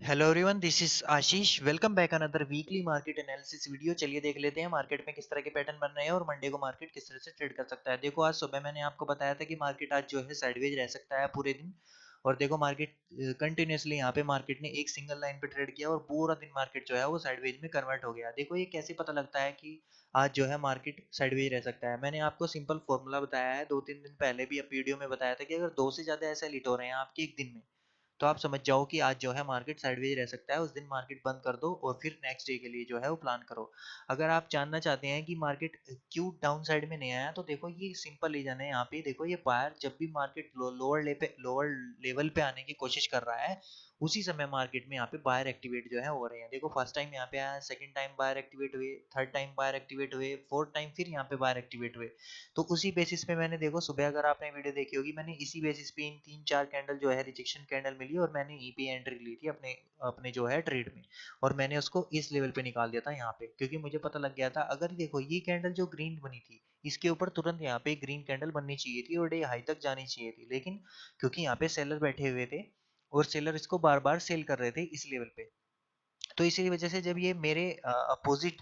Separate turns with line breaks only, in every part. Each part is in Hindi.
Hello everyone, this is Ashish. Welcome back another weekly market analysis video. चलिए देख लेते हैं मार्केट में किस तरह के पैटर्न बन रहे हैं और मंडे को मार्केट किस तरह से ट्रेड कर सकता है। देखो, आज सुबह मैंने आपको बताया था कि मार्केट आज जो है साइडवेज रह सकता है पूरे दिन। और देखो, मार्केट कंटिन्यूसली यहाँ पे मार्केट ने एक सिंगल लाइन पे ट्रेड किया और पूरा दिन मार्केट जो है वो साइडवेज में कन्वर्ट हो गया। देखो, ये कैसे पता लगता है कि आज जो है मार्केट साइडवेज रह सकता है। मैंने आपको सिंपल फॉर्मूला बताया है, 2-3 दिन पहले भी वीडियो में बताया था कि अगर दो से ज्यादा ऐसे हिट हो रहे हैं आपके एक दिन में, तो आप समझ जाओ कि आज जो है मार्केट साइडवेज रह सकता है। उस दिन मार्केट बंद कर दो और फिर नेक्स्ट डे के लिए जो है वो प्लान करो। अगर आप जानना चाहते हैं कि मार्केट क्यों डाउन साइड में नहीं आया, तो देखो ये सिंपल रीजन है। यहाँ पे देखो, ये बायर जब भी मार्केट लोअर लेवल पे आने की कोशिश कर रहा है, उसी समय मार्केट में यहाँ पे बायर एक्टिवेट जो है हो रहे हैं। देखो, फर्स्ट टाइम यहाँ पे आया, सेकंड टाइम बायर एक्टिवेट हुए, थर्ड टाइम बायर एक्टिवेट हुए, फोर्थ टाइम फिर यहाँ पे बायर एक्टिवेट हुए। तो उसी बेसिस पे मैंने, देखो सुबह अगर आपने वीडियो देखी होगी, मैंने इसी बेसिस पे इन 3-4 कैंडल जो है रिजेक्शन कैंडल मिली और मैंने ई पे एंट्री ली थी अपने अपने जो है ट्रेड में। और मैंने उसको इस लेवल पे निकाल दिया था यहाँ पे, क्योंकि मुझे पता लग गया था अगर देखो ये कैंडल जो ग्रीन बनी थी, इसके ऊपर तुरंत यहाँ पे ग्रीन कैंडल बननी चाहिए थी और डे हाई तक जानी चाहिए थी। लेकिन क्योंकि यहाँ पे सेलर बैठे हुए थे और सेलर इसको बार बार सेल कर रहे थे इस लेवल पे, तो इसी वजह से जब ये मेरे अपोजिट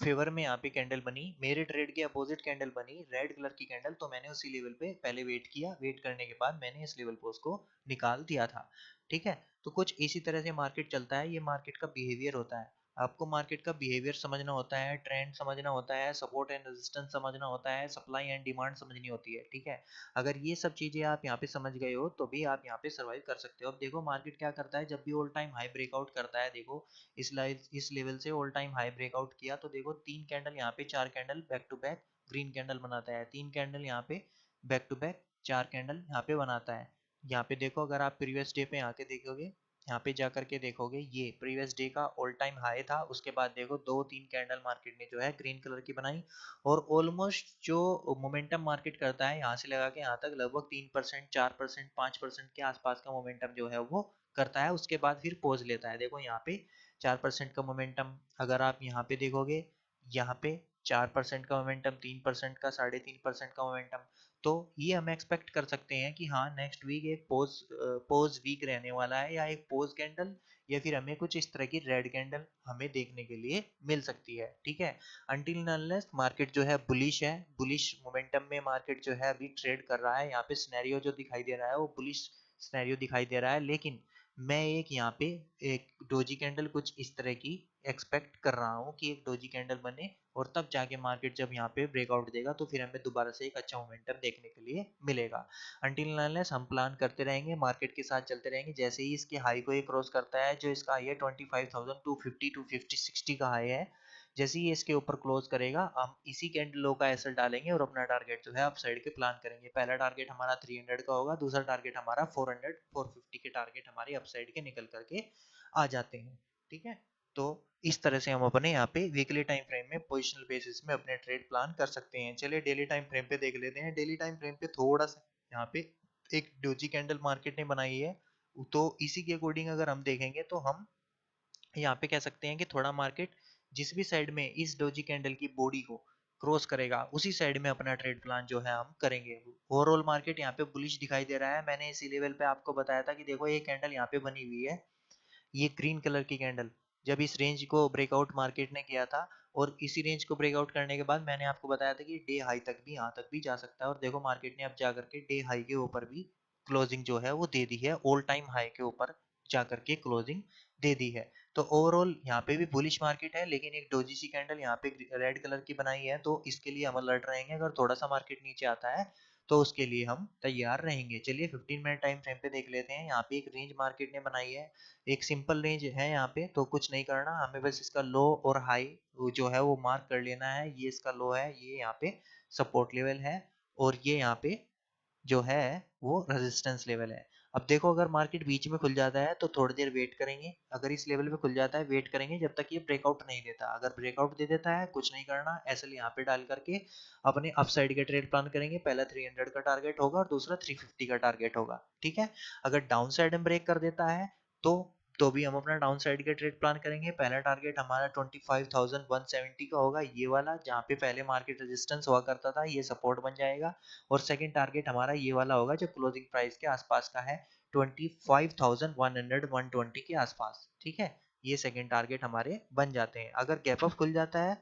फेवर में यहाँ पे कैंडल बनी, मेरे ट्रेड के अपोजिट कैंडल बनी रेड कलर की कैंडल, तो मैंने उसी लेवल पे पहले वेट किया। वेट करने के बाद मैंने इस लेवल पे उसको निकाल दिया था। ठीक है, तो कुछ इसी तरह से मार्केट चलता है। ये मार्केट का बिहेवियर होता है। आपको मार्केट का बिहेवियर समझना होता है, ट्रेंड समझना होता है, सपोर्ट एंड रेजिस्टेंस समझना होता है, सप्लाई एंड डिमांड समझनी होती है। ठीक है, अगर ये सब चीजें आप यहाँ पे समझ गए हो तो भी आप यहाँ पे सर्वाइव कर सकते हो। अब देखो मार्केट क्या करता है, जब भी ऑल टाइम हाई ब्रेकआउट करता है, देखो इस लेवल से ऑल टाइम हाई ब्रेकआउट किया, तो देखो तीन कैंडल यहाँ पे, चार candle back to back green candle बनाता है। तीन कैंडल यहाँ पे बैक टू बैक, चार कैंडल यहाँ पे बनाता है। यहाँ पे देखो, अगर आप प्रीवियस डे पे आके देखोगे, यहाँ पे जा करके देखोगे, ये प्रीवियस डे का ऑल टाइम हाई था। उसके बाद देखो दो तीन कैंडल मार्केट ने जो है ग्रीन कलर की बनाई और ऑलमोस्ट जो मोमेंटम मार्केट करता है यहाँ से लगा के यहाँ तक, लगभग 3%, 4%, 5% के आसपास का मोमेंटम जो है वो करता है। उसके बाद फिर पॉज लेता है। देखो यहाँ पे 4% का मोमेंटम, अगर आप यहाँ पे देखोगे, यहाँ पे 4% का मोमेंटम, 3% का, 3.5% का मोमेंटम। तो ये हम एक्सपेक्ट कर सकते हैं कि हाँ, नेक्स्ट वीक एक पोज वीक रहने वाला है, या एक पोज कैंडल, या फिर हमें कुछ इस तरह की रेड कैंडल हमें देखने के लिए मिल सकती है। ठीक है, अनटिल अनलेस मार्केट जो है बुलिश है, बुलिश मोमेंटम में मार्केट जो है अभी ट्रेड कर रहा है। यहाँ पे सिनेरियो जो दिखाई दे रहा है वो बुलिश सिनेरियो दिखाई दे रहा है। लेकिन मैं एक यहाँ पे एक डोजी कैंडल कुछ इस तरह की एक्सपेक्ट कर रहा हूँ कि एक डोजी कैंडल बने, और तब जाके मार्केट जब यहाँ पे ब्रेकआउट देगा तो फिर हमें दोबारा से एक अच्छा मोमेंटम देखने के लिए मिलेगा। अनटिल अनलेस हम प्लान करते रहेंगे, मार्केट के साथ चलते रहेंगे। जैसे ही इसके हाई को ये क्रॉस करता है, जो इसका हाई है 25,250 टू 50-60 का हाई है, जैसे ही इसके ऊपर क्लोज करेगा, हम इसी कैंडल लो का एसएल डालेंगे और अपना टारगेट जो है अप साइड के प्लान करेंगे। पहला टारगेट हमारा 300 का होगा, दूसरा टारगेट हमारा 400, 450 के टारगेट हमारे अप साइड के निकल करके आ जाते हैं। ठीक है, तो इस तरह से हम अपने यहाँ पे वीकली टाइम फ्रेम में पोजिशनल बेसिस में अपने ट्रेड प्लान कर सकते हैं। चलिए डेली टाइम फ्रेम पे देख लेते हैं। डेली टाइम फ्रेम पे थोड़ा सा यहाँ पे एक डोजी कैंडल मार्केट ने बनाई है, तो इसी के अकॉर्डिंग अगर हम देखेंगे तो हम यहाँ पे कह सकते हैं कि थोड़ा मार्केट जिस भी साइड में इस डोजी कैंडल की बॉडी को क्रॉस करेगा, उसी साइड में अपना ट्रेड प्लान जो है हम करेंगे। ओवरऑल मार्केट यहाँ पे बुलिश दिखाई दे रहा है। मैंने इसी लेवल पे आपको बताया था कि देखो ये कैंडल यहाँ पे बनी हुई है, ये ग्रीन कलर की कैंडल, जब इस रेंज को ब्रेकआउट मार्केट ने किया था, और इसी रेंज को ब्रेकआउट करने के बाद मैंने आपको बताया था कि डे हाई तक भी, यहाँ तक भी जा सकता है। और देखो मार्केट ने अब जा करके डे हाई के ऊपर भी क्लोजिंग जो है वो दे दी है, ऑल टाइम हाई के ऊपर जा करके क्लोजिंग दे दी है। तो ओवरऑल यहाँ पे भी बुलिश मार्केट है, लेकिन एक डोजी सी कैंडल यहाँ पे रेड कलर की बनाई है, तो इसके लिए हम अलर्ट रहेंगे। अगर थोड़ा सा मार्केट नीचे आता है तो उसके लिए हम तैयार रहेंगे। चलिए 15 मिनट टाइम फ्रेम पे देख लेते हैं। यहाँ पे एक रेंज मार्केट ने बनाई है, एक सिंपल रेंज है यहाँ पे, तो कुछ नहीं करना हमें, बस इसका लो और हाई जो है वो मार्क कर लेना है। ये इसका लो है, ये यहाँ पे सपोर्ट लेवल है, और ये यहाँ पे जो है वो रेजिस्टेंस लेवल है। अब देखो, अगर मार्केट बीच में खुल जाता है तो थोड़ी देर वेट करेंगे। अगर इस लेवल पे खुल जाता है, वेट करेंगे जब तक ये ब्रेकआउट नहीं देता। अगर ब्रेकआउट दे देता है, कुछ नहीं करना, एसएल यहाँ पे डाल करके अपने अपसाइड के ट्रेड प्लान करेंगे। पहला 300 का टारगेट होगा और दूसरा 350 का टारगेट होगा। ठीक है, अगर डाउन साइड में ब्रेक कर देता है तो भी हम अपना डाउन साइड के ट्रेड प्लान करेंगे। पहला टारगेट हमारा 25,170 का होगा, ये वाला जहाँ पे पहले मार्केट रेजिस्टेंस हुआ करता था, ये सपोर्ट बन जाएगा। और सेकंड टारगेट हमारा ये वाला होगा जो क्लोजिंग प्राइस के आसपास का है, 25,100, 120 के आसपास। ठीक है, ये सेकंड टारगेट हमारे बन जाते हैं। अगर गैप अप खुल जाता है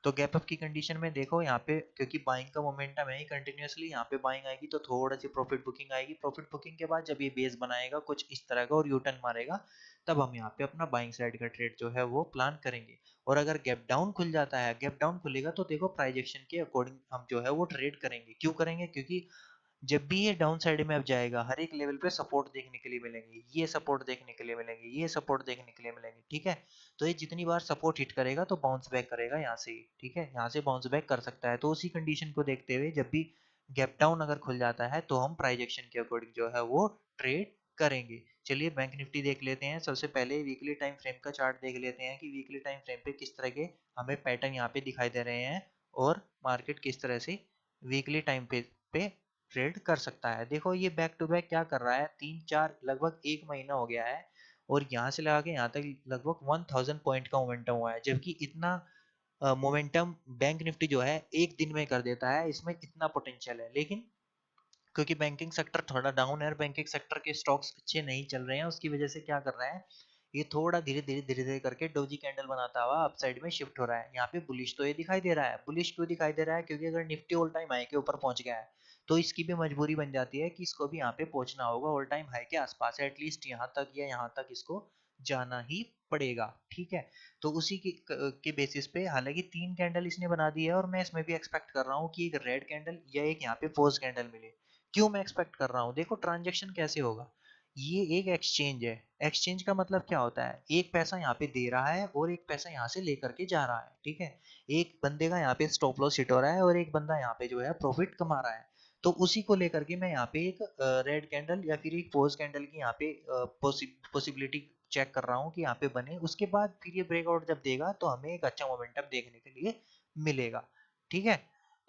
तो गैप अप की कंडीशन में देखो यहाँ पे, क्योंकि बाइंग का मोमेंटम है कंटिन्यूअसली, यहाँ पे बाइंग आएगी तो थोड़ा सी प्रॉफिट बुकिंग आएगी। प्रॉफिट बुकिंग के बाद जब ये बेस बनाएगा कुछ इस तरह का और यू टर्न मारेगा, तब हम यहाँ पे अपना बाइंग साइड का ट्रेड जो है वो प्लान करेंगे। और अगर गैप डाउन खुल जाता है, गैप डाउन खुलेगा तो देखो प्राइस एक्शन के अकॉर्डिंग हम जो है वो ट्रेड करेंगे। क्यों करेंगे? क्योंकि जब भी ये डाउन साइड में अब जाएगा, हर एक लेवल पे सपोर्ट देखने के लिए मिलेंगे, ये सपोर्ट देखने के लिए मिलेंगे, ये सपोर्ट देखने के लिए मिलेंगे। ठीक है, तो ये जितनी बार सपोर्ट हिट करेगा तो बाउंस बैक करेगा यहाँ से ही। ठीक है, यहाँ से बाउंस बैक कर सकता है। तो उसी कंडीशन को देखते हुए जब भी गैप डाउन अगर खुल जाता है तो हम प्राइस एक्शन के अकॉर्डिंग जो है वो ट्रेड करेंगे। चलिए बैंक निफ्टी देख लेते हैं। सबसे पहले वीकली टाइम फ्रेम का चार्ट देख लेते हैं कि वीकली टाइम फ्रेम पे किस तरह के हमें पैटर्न यहाँ पे दिखाई दे रहे हैं और मार्केट किस तरह से वीकली टाइम पे ट्रेड कर सकता है। देखो ये बैक टू बैक क्या कर रहा है, 3-4 लगभग 1 महीना हो गया है और यहाँ से लगा के यहाँ तक लगभग 1000 पॉइंट का मोमेंटम हुआ है। जबकि इतना मोमेंटम बैंक निफ्टी जो है एक दिन में कर देता है, इसमें इतना पोटेंशियल है। लेकिन क्योंकि बैंकिंग सेक्टर थोड़ा डाउन है और बैंकिंग सेक्टर के स्टॉक्स अच्छे नहीं चल रहे हैं, उसकी वजह से क्या कर रहा है, ये थोड़ा धीरे धीरे करके डोजी कैंडल बनाता हुआ अपसाइड में शिफ्ट हो रहा है। यहाँ पे बुलिश तो ये दिखाई दे रहा है। बुलिश क्यों दिखाई दे रहा है? क्योंकि अगर निफ्टी ऑल टाइम हाई के ऊपर पहुंच गया है तो इसकी भी मजबूरी बन जाती है कि इसको भी यहाँ पे पहुंचना होगा ऑल टाइम हाई के आसपास, एटलीस्ट यहाँ तक या यहाँ तक इसको जाना ही पड़ेगा। ठीक है, तो उसी के बेसिस पे हालांकि 3 कैंडल इसने बना दी है और मैं इसमें भी एक्सपेक्ट कर रहा हूँ कि एक रेड कैंडल या एक यहाँ पे पोज कैंडल मिले। क्यों मैं एक्सपेक्ट कर रहा हूँ? देखो ट्रांजेक्शन कैसे होगा, ये एक एक्सचेंज है। एक्सचेंज का मतलब क्या होता है, एक पैसा यहाँ पे दे रहा है और एक पैसा यहाँ से लेकर के जा रहा है। ठीक है, एक बंदे का यहाँ पे स्टॉप लॉस हिट हो रहा है और एक बंदा यहाँ पे जो है प्रॉफिट कमा रहा है। तो उसी को लेकर के मैं यहाँ पे एक रेड कैंडल या फिर एक पोज कैंडल की यहाँ पे पॉसिबिलिटी चेक कर रहा हूँ कि यहाँ पे बने। उसके बाद फिर ये ब्रेकआउट जब देगा तो हमें एक अच्छा मोमेंटम देखने के लिए मिलेगा। ठीक है,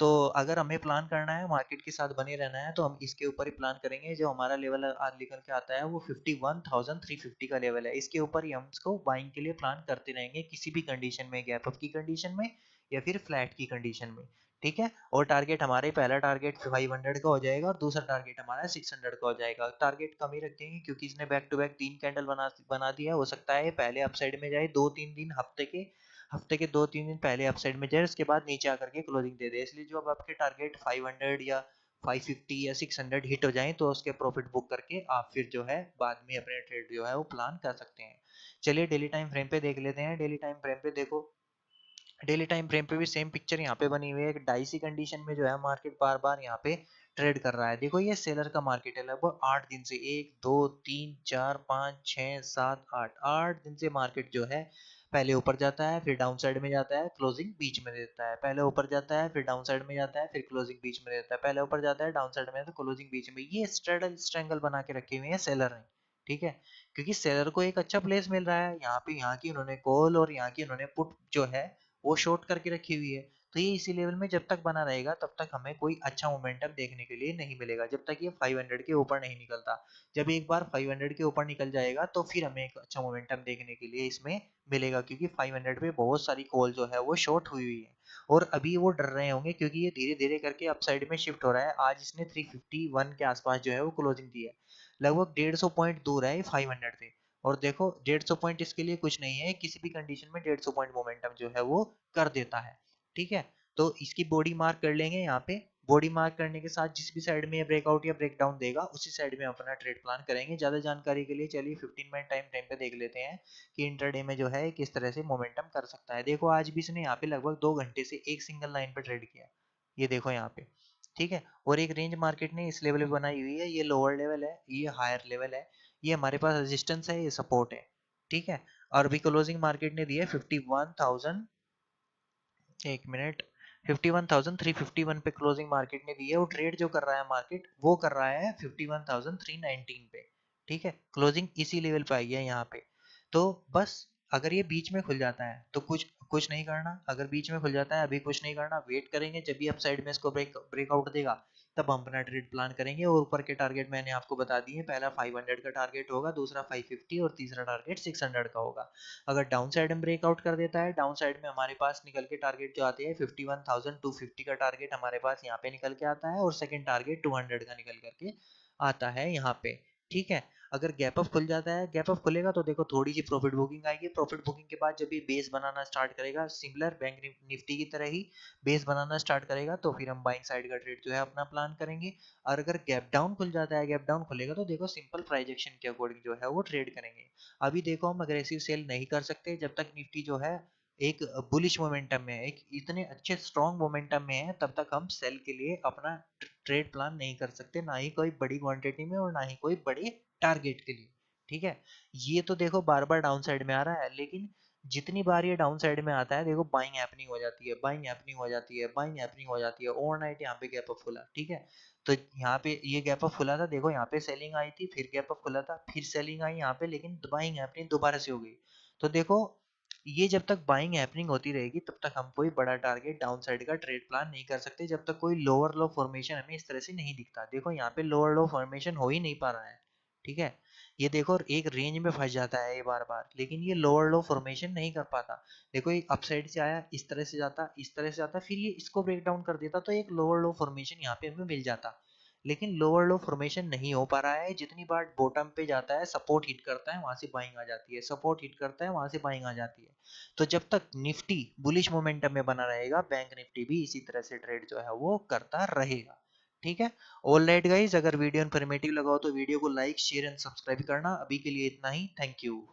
तो अगर हमें प्लान करना है, मार्केट के साथ बने रहना है, तो हम इसके ऊपर ही प्लान करेंगे। जो हमारा लेवल आज निकल के आता है वो 51,350 का लेवल है। इसके ऊपर ही हम इसको बाइंग के लिए प्लान करते रहेंगे, किसी भी कंडीशन में, गैप अप की कंडीशन में या फिर फ्लैट की कंडीशन में। ठीक है, और टारगेट हमारे, पहला टारगेट 500 का हो जाएगा और दूसरा टारगेट हमारा 600 का हो जाएगा। टारगेट कम ही रखेंगे क्योंकि इसने बैक टू बैक 3 कैंडल बना दिया। हो सकता है पहले अपसाइड में जाए 2-3 दिन, हफ्ते के 2-3 दिन पहले अपसाइड में जाए, उसके बाद नीचे आकर के क्लोजिंग दे दे। इसलिए जो अब आपके टारगेट 500 या 550 या 600 हिट हो जाएं तो उसके प्रॉफिट बुक करके आप फिर जो है बाद में अपने ट्रेड जो है वो प्लान कर सकते हैं। चलिए डेली टाइम फ्रेम पे देख लेते हैं। डेली टाइम फ्रेम पे देखो, डेली टाइम फ्रेम पे भी सेम पिक्चर यहाँ पे बनी हुई है। एक डाइसी कंडीशन में जो है मार्केट बार बार यहाँ पे ट्रेड कर रहा है। देखो ये सेलर का मार्केट है, लगभग 8 दिन से, 1 2 3 4 5 6 7 8 8 दिन से मार्केट जो है पहले ऊपर जाता है, फिर डाउन साइड में जाता है, क्लोजिंग बीच में देता है। पहले ऊपर जाता है, फिर डाउन साइड में जाता है, फिर क्लोजिंग बीच में देता है। पहले ऊपर जाता है, डाउन साइड में, तो क्लोजिंग बीच में। ये स्ट्रेडल स्ट्रेंगल बना के रखे हुए हैं सेलर ने। ठीक है, क्योंकि सेलर को एक अच्छा प्लेस मिल रहा है यहाँ पे, यहाँ की उन्होंने कॉल और यहाँ की उन्होंने पुट जो है वो शॉर्ट करके रखी हुई है। तो ये इसी लेवल में जब तक बना रहेगा तब तक हमें कोई अच्छा मोमेंटम देखने के लिए नहीं मिलेगा, जब तक ये 500 के ऊपर नहीं निकलता। जब एक बार 500 के ऊपर निकल जाएगा तो फिर हमें एक अच्छा मोमेंटम देखने के लिए इसमें मिलेगा, क्योंकि 500 पे बहुत सारी कॉल जो है वो शॉर्ट हुई हुई है और अभी वो डर रहे होंगे क्योंकि ये धीरे धीरे करके अपसाइड में शिफ्ट हो रहा है। आज इसने 351 के आसपास जो है वो क्लोजिंग दी है, लगभग 150 पॉइंट दूर है 500 से। और देखो 150 पॉइंट इसके लिए कुछ नहीं है, किसी भी कंडीशन में 150 पॉइंट मोमेंटम जो है वो कर देता है। ठीक है, तो इसकी बॉडी मार्क कर लेंगे यहाँ पे। बॉडी मार्क करने के साथ जिस भी साइड में ये ब्रेकआउट या ब्रेकडाउन देगा उसी साइड में अपना ट्रेड प्लान करेंगे। ज्यादा जानकारी के लिए चलिए 15 मिनट टाइम टाइम पे देख लेते हैं कि इंटरडे में जो है किस तरह से मोमेंटम कर सकता है। देखो आज भी इसने यहाँ पे लगभग 2 घंटे से एक सिंगल लाइन पे ट्रेड किया, ये देखो यहाँ पे। ठीक है, और एक रेंज मार्केट ने इस लेवल पे बनाई हुई है, ये लोअर लेवल है, ये हायर लेवल है, ये हमारे पास रेजिस्टेंस है, ये सपोर्ट है। ठीक है, और अभी क्लोजिंग मार्केट ने दी है 51,000, एक मिनट, 51,351 पे क्लोजिंग मार्केट ने दी है। वो ट्रेड जो कर रहा है मार्केट वो कर रहा है 51,319 पे। ठीक है, क्लोजिंग इसी लेवल पे आई है यहाँ पे। तो बस अगर ये बीच में खुल जाता है तो कुछ कुछ नहीं करना। अगर बीच में खुल जाता है अभी कुछ नहीं करना, वेट करेंगे जब भी अपसाइड में इसको ब्रेकआउट देगा तब हम अपना ट्रेड प्लान करेंगे। और ऊपर के टारगेट मैंने आपको बता दिए, पहला 500 का टारगेट होगा, दूसरा 550 और तीसरा टारगेट 600 का होगा। अगर डाउन साइड में ब्रेकआउट कर देता है, डाउन साइड में हमारे पास निकल के टारगेट जो आते हैं 51,250 का टारगेट हमारे पास यहाँ पे निकल के आता है और सेकंड टारगेट 200 का निकल करके आता है यहाँ पे। ठीक है, अगर गैप अप खुल जाता है, गैप अप खुलेगा तो देखो थोड़ी सी प्रॉफिट बुकिंग आएगी। प्रॉफिट बुकिंग के बाद जब ये बेस बनाना स्टार्ट करेगा, सिमिलर बैंक निफ्टी की तरह ही बेस बनाना स्टार्ट करेगा, तो फिर हम बाइंग साइड का ट्रेड जो है अपना प्लान करेंगे। और अगर गैप डाउन खुल जाता है, गैप डाउन खुलेगा तो देखो सिंपल प्राइस एक्शन के अकॉर्डिंग जो है वो ट्रेड करेंगे। अभी देखो हम अग्रेसिव सेल नहीं कर सकते जब तक निफ्टी जो है एक बुलिश मोमेंटम में है, एक इतने अच्छे स्ट्रॉन्ग मोमेंटम में है, तब तक हम सेल के लिए अपना ट्रेड प्लान नहीं कर सकते, ना ही कोई बड़ी क्वांटिटी में और ना ही कोई बड़ी टारगेट के लिए। ठीक है, ये तो देखो बार बार डाउन साइड में आ रहा है, लेकिन जितनी बार ये डाउन साइड में आता है देखो बाइंग हैपनिंग हो जाती है, बाइंग हैपनिंग हो जाती है, बाइंग हैपनिंग हो जाती है। ओवरनाइट यहाँ पे गैप अप खुला, ठीक है, तो यहाँ पे ये गैप अप खुला था, देखो यहाँ पे सेलिंग आई थी, फिर गैप अप खुला था, फिर सेलिंग आई यहाँ पे, लेकिन बाइंग हैपनिंग दोबारा से हो गई। तो देखो ये जब तक बाइंग हैपनिंग होती रहेगी तब तक हम कोई बड़ा टारगेट डाउन साइड का ट्रेड प्लान नहीं कर सकते, जब तक कोई लोअर लो फॉर्मेशन हमें इस तरह से नहीं दिखता। देखो यहाँ पे लोअर लो फॉर्मेशन हो ही नहीं पा रहा है, ठीक है, ये देखो एक रेंज में फंस जाता है ये बार बार, लेकिन ये लोअर लो फॉर्मेशन नहीं कर पाता। देखो ये अप साइड से आया, इस तरह से जाता, इस तरह से जाता, फिर ये इसको ब्रेक डाउन कर देता, तो एक लोअर लो फॉर्मेशन यहाँ पे हमें मिल जाता। लेकिन लोअर लो फॉर्मेशन नहीं हो पा रहा है। जितनी बार बॉटम पे जाता है, सपोर्ट हिट करता है, वहां से बाइंग आ जाती है, सपोर्ट हिट करता है, वहां से बाइंग आ जाती है। तो जब तक निफ्टी बुलिश मोमेंटम में बना रहेगा, बैंक निफ्टी भी इसी तरह से ट्रेड जो है वो करता रहेगा। ठीक है, ऑल राइट गाइज, अगर वीडियो इन्फॉर्मेटिव लगा हो तो वीडियो को लाइक शेयर एंड सब्सक्राइब करना। अभी के लिए इतना ही, थैंक यू।